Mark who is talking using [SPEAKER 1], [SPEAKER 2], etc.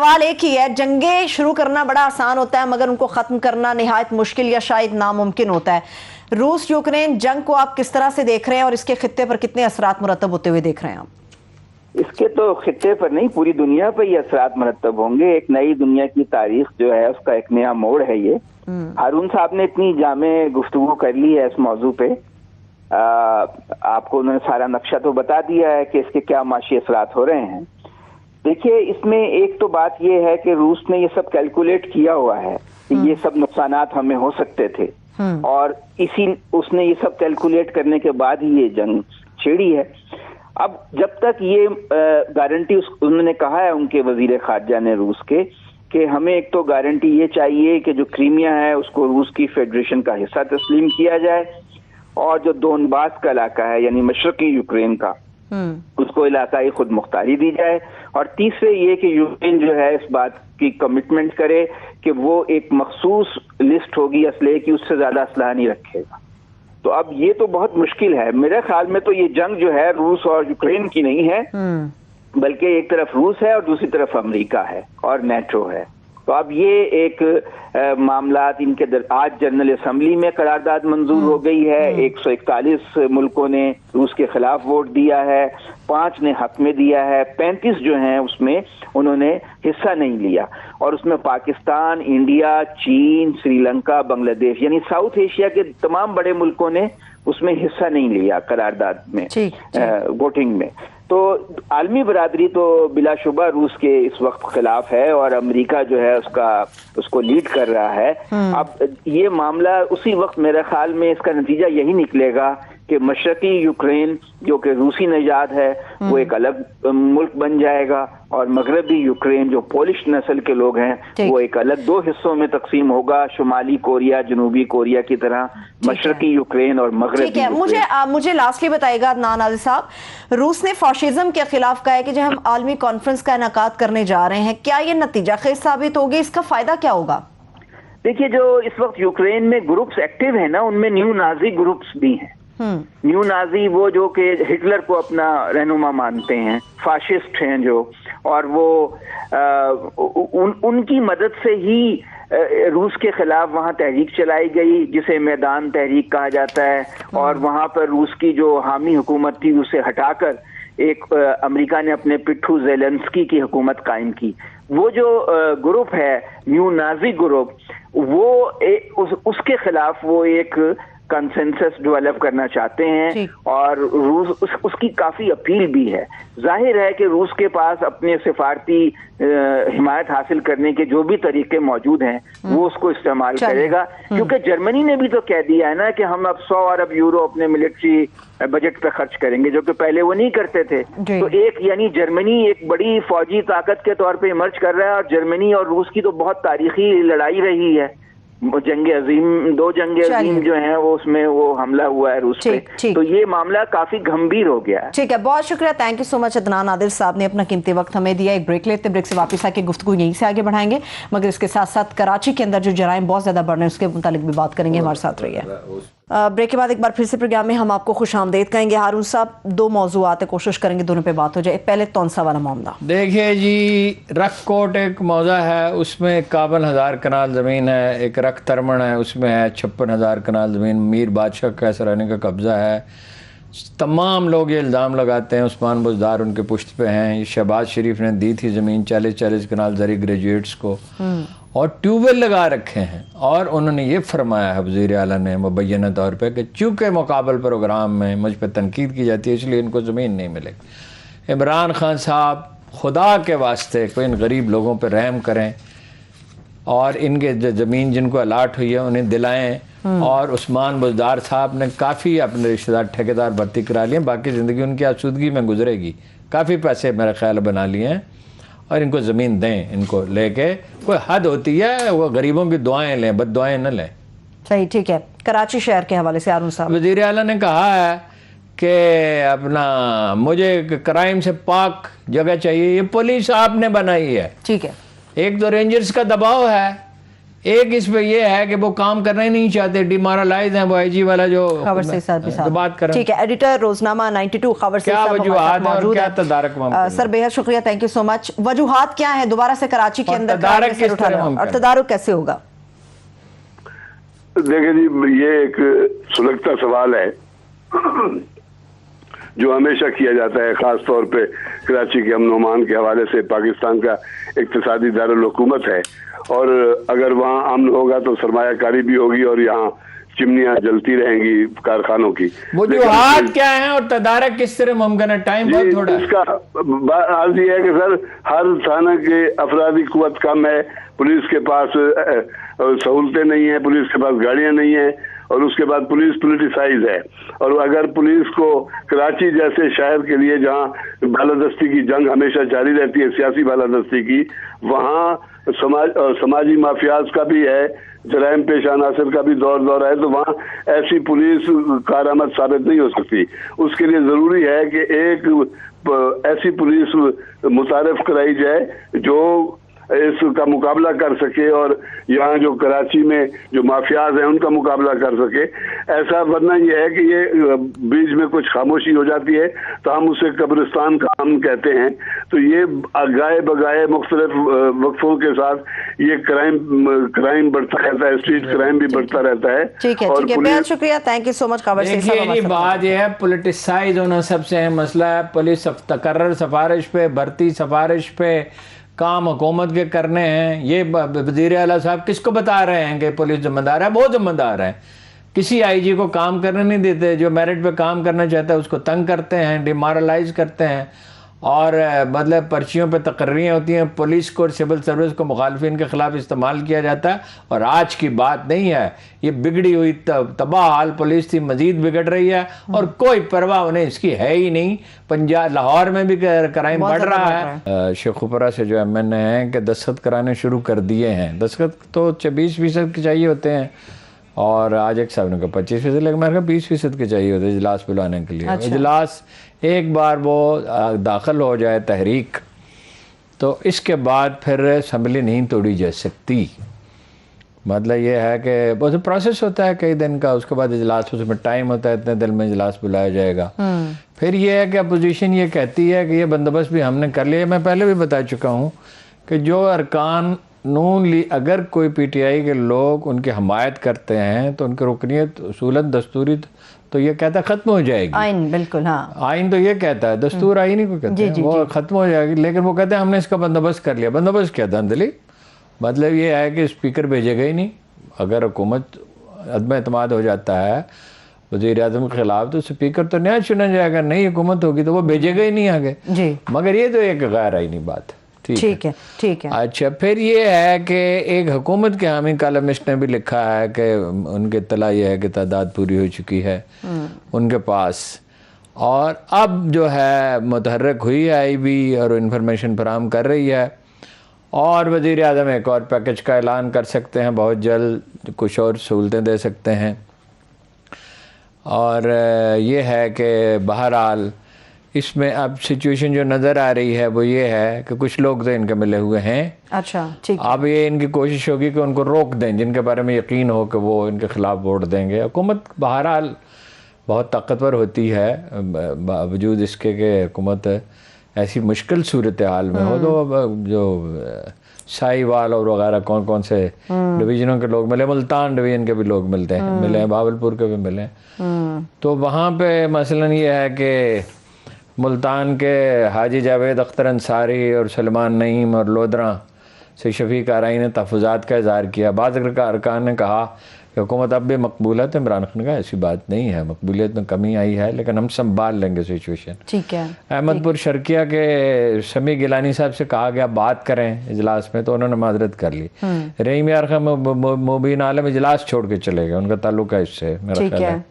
[SPEAKER 1] سوال ایک ہی ہے، جنگیں شروع کرنا بڑا آسان ہوتا ہے مگر ان کو ختم کرنا نہایت مشکل یا شاید ناممکن ہوتا ہے۔ روس یوکرین جنگ کو آپ کس طرح سے دیکھ رہے ہیں اور اس کے خطے پر کتنے اثرات مرتب ہوتے ہوئے دیکھ رہے ہیں آپ؟
[SPEAKER 2] اس کے تو خطے پر نہیں، پوری دنیا پر یہ اثرات مرتب ہوں گے۔ ایک نئی دنیا کی تاریخ جو ہے اس کا ایک نیا موڑ ہے یہ۔ ہارون صاحب نے اتنی جامع گفتگو کر لی ہے اس موضوع پہ، آپ کو انہوں نے سارا نقشہ تو بتا دیا ہے کہ اس کے کیا معاشی اثرات ہو رہے ہیں۔ دیکھیے، اس میں ایک تو بات یہ ہے کہ روس نے یہ سب کیلکولیٹ کیا ہوا ہے کہ یہ سب نقصانات ہمیں ہو سکتے تھے، اور اس نے یہ سب کیلکولیٹ کرنے کے بعد ہی یہ جنگ چھیڑی ہے۔ اب جب تک یہ گارنٹی انہوں نے کہا ہے ان کے وزیر خارجہ نے روس کے کہ ہمیں ایک تو گارنٹی یہ چاہیے کہ جو کرائمیا ہے اس کو روس کی فیڈریشن کا حصہ تسلیم کیا جائے، اور جو دونباس کا علاقہ ہے یعنی مشرقی یوکرین کا، اس کو علاقائی خود مختاری دی جائے، اور تیسرے یہ کہ یوکرین جو ہے اس بات کی کمٹمنٹ کرے کہ وہ ایک مخصوص لسٹ ہوگی اسلحے کی، اس سے زیادہ اسلحہ نہیں رکھے گا۔ تو اب یہ تو بہت مشکل ہے۔ میرے خیال میں تو یہ جنگ جو ہے روس اور یوکرین کی نہیں ہے، بلکہ ایک طرف روس ہے اور دوسری طرف امریکہ ہے اور نیٹو ہے۔ تو اب یہ ایک معاملات ان کے آج جنرل اسمبلی میں قرارداد منظور ہو گئی ہے۔ 141 ملکوں نے روس کے خلاف ووٹ دیا ہے، 5 نے حق میں دیا ہے، 35 جو ہیں اس میں انہوں نے حصہ نہیں لیا، اور اس میں پاکستان، انڈیا، چین، سری لنکا، بنگلہ دیش یعنی ساؤتھ ایشیا کے تمام بڑے ملکوں نے اس میں حصہ نہیں لیا قرارداد میں، ووٹنگ میں۔ تو عالمی برادری تو بلا شبہ روس کے اس وقت خلاف ہے، اور امریکہ جو ہے اس کو لیڈ کر رہا ہے۔ اب یہ معاملہ اسی وقت میرے خیال میں اس کا نتیجہ یہی نکلے گا کہ مشرقی یوکرین جو کہ روسی نژاد ہے وہ ایک الگ ملک بن جائے گا، اور مغربی یوکرین جو پولش نسل کے لوگ ہیں وہ ایک الگ 2 حصوں میں تقسیم ہوگا، شمالی کوریا جنوبی کوریا کی طرح، مشرقی یوکرین اور مغربی یوکرین۔
[SPEAKER 1] مجھے لاسٹلی بتائیے گا عدنان عادل صاحب، روس نے فاشزم کے خلاف کہا ہے کہ جب ہم عالمی کانفرنس کا انعقاد کرنے جا رہے ہیں، کیا یہ نتیجہ خیز ثابت ہوگی؟ اس کا فائدہ کیا ہوگا؟
[SPEAKER 2] دیکھیے، جو اس وقت یوکرین میں گروپس ایکٹیو ہیں نا، ان میں نیو نازی گروپس بھی ہیں۔ نیو نازی وہ جو کہ ہٹلر کو اپنا رہنما مانتے ہیں، فاشسٹ ہیں جو، اور وہ ان کی مدد سے ہی روس کے خلاف وہاں تحریک چلائی گئی جسے میدان تحریک کہا جاتا ہے، اور وہاں پر روس کی جو حامی حکومت تھی اسے ہٹا کر ایک امریکہ نے اپنے پٹھو زیلنسکی کی حکومت قائم کی۔ وہ جو گروپ ہے نیو نازی گروپ، وہ اس کے خلاف وہ ایک کنسنسس ڈیولپ کرنا چاہتے ہیں، اور روس اس کی کافی اپیل بھی ہے۔ ظاہر ہے کہ روس کے پاس اپنے سفارتی حمایت حاصل کرنے کے جو بھی طریقے موجود ہیں وہ اس کو استعمال کرے گا، کیونکہ جرمنی نے بھی تو کہہ دیا ہے نا کہ ہم اب 100 ارب یورو اپنے ملٹری بجٹ پہ خرچ کریں گے، جو کہ پہلے وہ نہیں کرتے تھے۔ تو ایک یعنی جرمنی ایک بڑی فوجی طاقت کے طور پہ ایمرج کر رہا ہے، اور جرمنی اور روس کی تو بہت تاریخی لڑائی رہی ہے، جنگ عظیم، 2 جنگ عظیم جو ہیں وہ اس میں وہ حملہ ہوا ہے روس پہ، تو یہ معاملہ کافی گھمبیر ہو گیا ہے۔
[SPEAKER 1] ٹھیک ہے، بہت شکریہ، تھینک یو سو مچ عدنان عادل صاحب نے اپنا قیمتی وقت ہمیں دیا۔ ایک بریک لیتے، بریک سے واپس آ کے گفتگو یہیں سے آگے بڑھائیں گے، مگر اس کے ساتھ ساتھ کراچی کے اندر جو جرائم بہت زیادہ بڑھ رہے ہیں اس کے متعلق بھی بات کریں گے، ہمارے ساتھ رہیے۔ بریک کے بعد ایک بار پھر سے پروگرام میں ہم آپ کو خوش آمدید کہیں گے۔ ہارون صاحب، 2 موضوعات ہیں، کوشش کریں گے دونوں پہ بات ہو جائے۔ پہلے تونسا والا معاملہ
[SPEAKER 3] دیکھیے جی، رکھ کوٹ ایک موضع ہے، اس میں 51,000 کنال زمین ہے، ایک رکھ ترمن ہے، اس میں ہے 56,000 کنال زمین، میر بادشاہ کا سرانے کا قبضہ ہے۔ تمام لوگ یہ الزام لگاتے ہیں عثمان بزدار ان کے پشت پہ ہیں۔ یہ شہباز شریف نے دی تھی زمین 40 کنال زرعی گریجویٹس کو، اور ٹیوب ویل لگا رکھے ہیں، اور انہوں نے یہ فرمایا ہے وزیر اعلیٰ نے مبینہ طور پہ کہ چونکہ مقابل پروگرام میں مجھ پہ تنقید کی جاتی ہے اس لیے ان کو زمین نہیں ملے گی۔ عمران خان صاحب، خدا کے واسطے کوئی ان غریب لوگوں پہ رحم کریں، اور ان کے زمین جن کو الاٹ ہوئی ہے انہیں دلائیں۔ اور عثمان بزدار صاحب نے کافی اپنے رشتہ دار ٹھیکیدار بھرتی کرا لیے، باقی زندگی ان کی آسودگی میں گزرے گی، کافی پیسے میرے خیال بنا لیے ہیں، اور ان کو زمین دیں، ان کو لے کے کوئی حد ہوتی ہے، وہ غریبوں کی دعائیں لیں، بد دعائیں نہ لیں۔
[SPEAKER 1] صحیح، ٹھیک ہے۔ کراچی شہر کے حوالے سے ہارون صاحب،
[SPEAKER 3] وزیر اعلیٰ نے کہا ہے کہ اپنا مجھے کرائم سے پاک جگہ چاہیے، یہ پولیس آپ نے بنائی ہے۔
[SPEAKER 1] ٹھیک ہے،
[SPEAKER 3] ایک تو رینجرز کا دباؤ ہے، ایک اس پہ یہ ہے کہ وہ کام کرنا ہی نہیں چاہتے، ڈیمورلائز ہیں، وہ آئی جی والا جو
[SPEAKER 1] خبر سے ساتھ بھی ساتھ
[SPEAKER 3] بات کر رہے ہیں.
[SPEAKER 1] ٹھیک ہے، ایڈیٹر روزنامہ 92 خبر سے
[SPEAKER 3] کیا
[SPEAKER 1] صاحب ہمارے
[SPEAKER 3] وجوہات
[SPEAKER 1] ساتھ
[SPEAKER 3] ہیں اور
[SPEAKER 1] موجود
[SPEAKER 3] کیا
[SPEAKER 1] ہیں.
[SPEAKER 3] تدارک ممکن ہے؟
[SPEAKER 1] سر بے حد شکریہ، تھینک یو سو مچ. وجوہات کیا ہیں دوبارہ سے کراچی کے
[SPEAKER 3] اور
[SPEAKER 1] اندر
[SPEAKER 3] تدارک
[SPEAKER 1] کرائم میں
[SPEAKER 3] کس
[SPEAKER 1] اٹھا
[SPEAKER 3] طرح
[SPEAKER 1] رہا
[SPEAKER 3] ممکن
[SPEAKER 1] اور
[SPEAKER 3] ہے؟
[SPEAKER 1] تدارک کیسے ہوگا؟
[SPEAKER 4] دیکھیں جی، یہ ایک سلگتا سوال ہے جو ہمیشہ کیا جاتا ہے، خاص طور پہ کراچی کے امن و امان کے حوالے سے. پاکستان کا اقتصادی دارالحکومت ہے، اور اگر وہاں امن ہوگا تو سرمایہ کاری بھی ہوگی اور یہاں چمنیاں جلتی رہیں گی کارخانوں کی.
[SPEAKER 3] وجوہات کیا ہیں اور تدارک کس طرح ممکن ہے؟ ٹائم بہت تھوڑا ہے.
[SPEAKER 4] اس کا عرض یہ ہے کہ سر، ہر تھانہ کے افرادی قوت کم ہے، پولیس کے پاس سہولتیں نہیں ہیں، پولیس کے پاس گاڑیاں نہیں ہیں، اور اس کے بعد پولیس پولیٹیسائز ہے. اور اگر پولیس کو کراچی جیسے شہر کے لیے جہاں بالادستی کی جنگ ہمیشہ جاری رہتی ہے، سیاسی بالادستی کی، وہاں سماجی مافیاز کا بھی ہے، جرائم پیش عناصر کا بھی دور ہے، تو وہاں ایسی پولیس کارآمد ثابت نہیں ہو سکتی. اس کے لیے ضروری ہے کہ ایک ایسی پولیس متعارف کرائی جائے جو اس کا مقابلہ کر سکے، اور یہاں جو کراچی میں جو مافیاز ہیں ان کا مقابلہ کر سکے. ایسا ورنہ یہ ہے کہ یہ بیچ میں کچھ خاموشی ہو جاتی ہے تو ہم اسے قبرستان کا امن کہتے ہیں. تو یہ گائے بگائے مختلف وقفوں کے ساتھ یہ کرائم بڑھتا رہتا ہے، اسٹریٹ کرائم بھی بڑھتا رہتا ہے.
[SPEAKER 1] ٹھیک ہے، ٹھیک ہے، بہت شکریہ، تھینک یو سو مچ. خبر سے
[SPEAKER 3] دیکھیے جی، بات یہ ہے پولیٹیسائز ہونا سب سے اہم مسئلہ ہے. پولیس تقرر سفارش پہ، بھرتی سفارش پہ کام حکومت کے کرنے ہیں. یہ وزیر اعلیٰ صاحب کس کو بتا رہے ہیں کہ پولیس ذمہ دار ہے؟ وہ ذمہ دار ہے. کسی آئی جی کو کام کرنے نہیں دیتے، جو میرٹ پہ کام کرنا چاہتا ہے اس کو تنگ کرتے ہیں، ڈیمورلائز کرتے ہیں، اور مطلب پرچیوں پہ تقرریاں ہوتی ہیں. پولیس کو اور سول سروس کو مخالفین کے خلاف استعمال کیا جاتا ہے. اور آج کی بات نہیں ہے، یہ بگڑی ہوئی تباہ حال پولیس تھی، مزید بگڑ رہی ہے، اور کوئی پرواہ انہیں اس کی ہے ہی نہیں. لاہور میں بھی کرائم بڑھ رہا ہے. شیخ اوپرا سے جو ایم این اے ہیں کہ دستخط کرانے شروع کر دیے ہیں. دستخط تو 20% کے چاہیے ہوتے ہیں، اور آج ایک صاحب نے کہا 25%، لیکن میں نے کہا 20% کے چاہیے ہوتے ہیں اجلاس بلانے کے لیے. اجلاس ایک بار وہ داخل ہو جائے تحریک، تو اس کے بعد پھر اسمبلی نہیں توڑی جا سکتی. مطلب یہ ہے کہ وہ پروسیس ہوتا ہے کئی دن کا، اس کے بعد اجلاس، اس میں ٹائم ہوتا ہے، اتنے دن میں اجلاس بلایا جائے گا. پھر یہ ہے کہ اپوزیشن یہ کہتی ہے کہ یہ بندوبست بھی ہم نے کر لیا. میں پہلے بھی بتا چکا ہوں کہ جو ارکان نون اگر کوئی پی ٹی آئی کے لوگ ان کی حمایت کرتے ہیں تو ان کی رکنیت اصولاً دستوری تو یہ کہتا ہے ختم ہو جائے گی.
[SPEAKER 1] آئین، بالکل، ہاں، آئین
[SPEAKER 3] تو یہ کہتا ہے، دستور آئین ہی کو کہتے ہیں، وہ ختم ہو جائے گی. لیکن وہ کہتے ہیں ہم نے اس کا بندوبست کر لیا. بندوبست کیا دھندلی؟ مطلب یہ ہے کہ اسپیکر بھیجے گا ہی نہیں. اگر حکومت عدم اعتماد ہو جاتا ہے وزیر اعظم کے خلاف تو اسپیکر تو نیا چنا جائے گا، نئی حکومت ہوگی تو وہ بھیجے گا ہی نہیں آگے. مگر یہ تو ایک غیر آئینی بات ہے. ٹھیک ہے، ٹھیک ہے. اچھا، پھر یہ ہے کہ ایک حکومت کے حامی کالمسٹ نے بھی لکھا ہے کہ ان کی اطلاع یہ ہے کہ تعداد پوری ہو چکی ہے ان کے پاس، اور اب جو ہے متحرک ہوئی ہے آئی بی اور انفارمیشن فراہم کر رہی ہے، اور وزیر اعظم ایک اور پیکج کا اعلان کر سکتے ہیں بہت جلد، کچھ اور سہولتیں دے سکتے ہیں. اور یہ ہے کہ بہرحال اس میں اب سچویشن جو نظر آ رہی ہے وہ یہ ہے کہ کچھ لوگ تو ان کے ملے ہوئے ہیں.
[SPEAKER 1] اچھا، ٹھیک ہے.
[SPEAKER 3] اب یہ ان کی کوشش ہوگی کہ ان کو روک دیں جن کے بارے میں یقین ہو کہ وہ ان کے خلاف ووٹ دیں گے. حکومت بہرحال بہت طاقتور ہوتی ہے، باوجود اس کے کہ حکومت ایسی مشکل صورتحال میں ہو تو جو سائی وال اور وغیرہ کون سے ڈویژنوں کے لوگ ملے، ملتان ڈویژن کے بھی لوگ ملتے ہیں، ملے ہیں، بھاولپور کے بھی ملے ہیں. تو وہاں پہ مثلاً یہ ہے کہ ملتان کے حاجی جاوید اختر انصاری اور سلمان نعیم اور لودھراں سے شفیق آرائی نے تحفظات کا اظہار کیا. بعض ارکان نے کہا کہ حکومت اب بھی مقبول ہے. تو عمران خان کا ایسی بات نہیں ہے، مقبولیت میں کمی آئی ہے لیکن ہم سنبھال لیں گے سچویشن.
[SPEAKER 1] ٹھیک ہے.
[SPEAKER 3] احمد پور شرکیہ کے سمیع گیلانی صاحب سے کہا گیا بات کریں اجلاس میں، تو انہوں نے معذرت کر لی. رحیم یار خان مبین عالم اجلاس چھوڑ کے چلے گئے، ان کا تعلق ہے اس سے میرا خیال ہے.